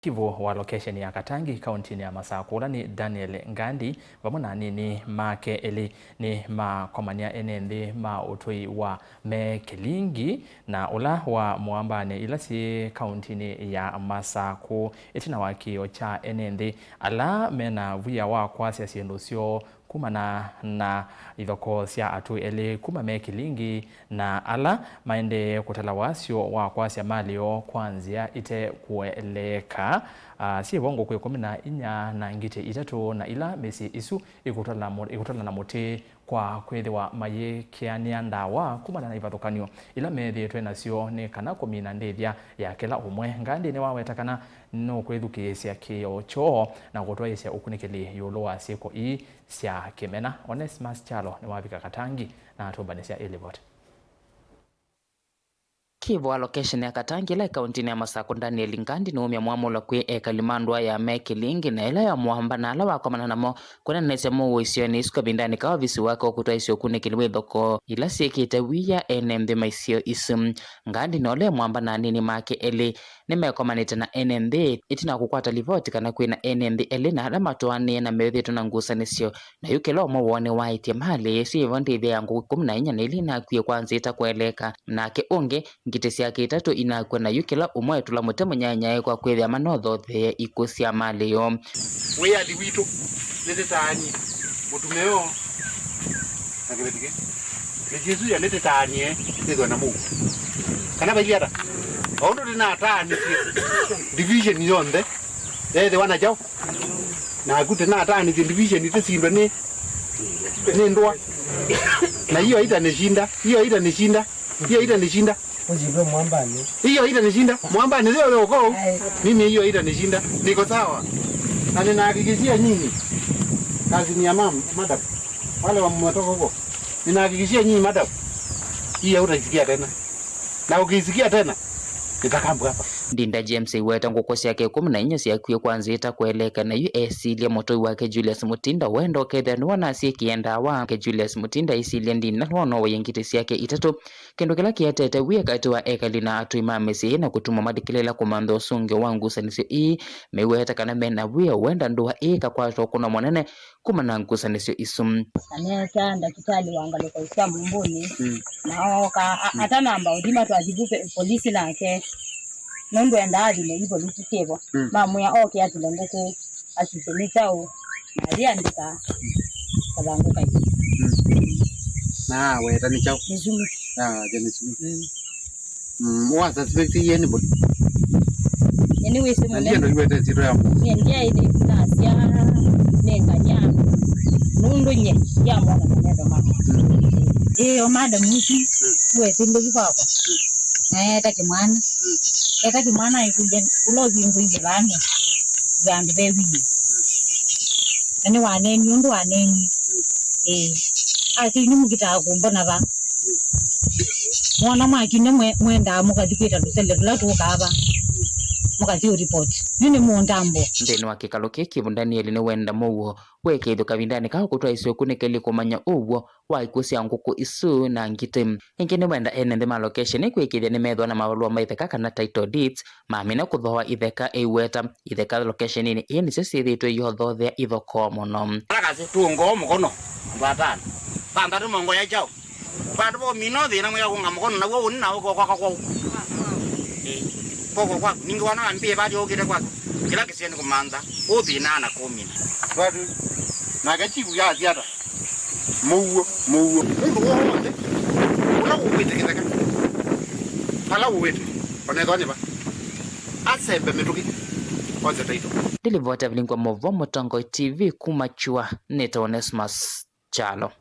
Kivu wa location ya Katangi kauntini ya Masaku Daniel Ngandi vamwe na anini make eli nimakomanya enenthi utui wa Mekilingi na ula wa Muambani ila si kauntini ya Masaku itina wa kiio cha enenthi ala mena via wa kwasya syindu syoo kumana na ithokoo Sya Atui eli kuma Mekilingi na ala maendeye kutala wasyo wa kwasya malio kwa nzia itakueleeka sivongo kwe 14 na Ngiti 3 na ila mesi isu ikutala na muti kwa kwithiwa mayikiania ndawa kumana na ivathukanio ila methiitwe nasyo ni kana kumina ndithia ya kila umwe. Ngandi ni wawetakana no kwithukisya kiio choo na gutwaisya ukunikili yulu wa Syikwa sya mena. Onesmus Chalo ni wavika Katangi na atumbanisya ilivot. Kivu wa location ya Katangi ila kauntini ya Masaku Daniel Ngandi ni umya muamula kwi ekalimandwa ya Mekilingi na ila ya Muambani ala wakomana namo kuna nesemo wasyo ni isiko bindani kawa visi wake okutwa isyo kunikili ithokoo ila siekite wiya enenthi maisyo isum. Ngandi na ole Muambani na anini make eli nimekomanite na enenthi itina kukwata livoti kana kwina enenthi eli na ala matuanie na mewethitu na Ngusanisyo na yukelo mwone waitie mahali si hivyo idhia ya Nguku 14 na ili na kwie kwanza itakueleeka na ke unge Ngiti syake 3 inakwe na yukila umwe tula mutemo nyanyae kwa kwethia manotho the ikusya malio we adi wito lete tani mutumeo nagebetike lejesu ya lete tani tezo na mu kana bayiara ondo dina tani division yonde the wana jao na gute na tani division itesindwa ni ndwa na hiyo itanishinda hiyo itanishinda Ujibe Muambani. Hiyo itanishinda. Muambani leo leo mimi hiyo itanishinda. Niko sawa. Na ninahakikishia nyinyi kazi ni ya madam. Wale wametoka huko. Ninahakikishia nyinyi madam. Hiyo utaisikia tena. Na ukisikia tena nitakambu hapa. Ndinda James iweta Nguku syake 14 syakwie kwanza itakueleeka na USC motoi wake Julius Mutinda wendo ketha nuwana siekienda wake Julius Mutinda isilia ndina nono Ngiti syake 3 kendo kila kiatete wiya kati wa Sya Atui mamesi na Kutuma madikilela kumandho sunge wa Ngusanisyo meweta kana mena wiya wenda nduwa kakwato kuna mwanene kumana Ngusanisyo isum anesa ndakitali wangalo kwa Sya mumbuni na hata namba udima twajibupe polisi nake nondo endali ne ibo lutikevo vamwe oke atile Nguku asisemitsao aliandika kabango kai na weta ni chao nizumi jeni wa suspect yeni bot anyway simu ndio iwete zero ya ndia ile nasya nenganya nundo nye ya mwana nenda mama madam miki wewe ndio kwako Etaki mwana ikuje ulozi nguije bane zambi bewi ani waneni undu waneni ati ni mugita kumbona ba mwana mwakine mwenda mukathikita tusele tulatuka mukathiyo report nini muondambo ndeni wa kikalo Kivu Daniel ni wenda muwo weketho kavindani kao kutwa isyo kunikeli kumanya uwo wa ikusya Nguku isu na Ngiti ingine wenda enenthi ma location kwikithia ni methwa na mavalua maitheka kana title deeds mamina kuthoa itheka iweta itheka location ni ni syo sithitwe yothothe ithokoo muno alakazi tuongo mukono batana banda tu mongo ya chao bandu bo mino thina mwe kunga mukono na wo na uko kwa poko kwa ningi wana ambie baje ogire kwa kila kisieni kumanda uthina na kumina badu na gachibu ya ziada muwo mundu wonde una uwite kitheka ala uwite onethoni ba asembe mituki kwanza taito Dilivota vilingwa movo Motongo TV kuma Kyua neta Onesmus Chalo.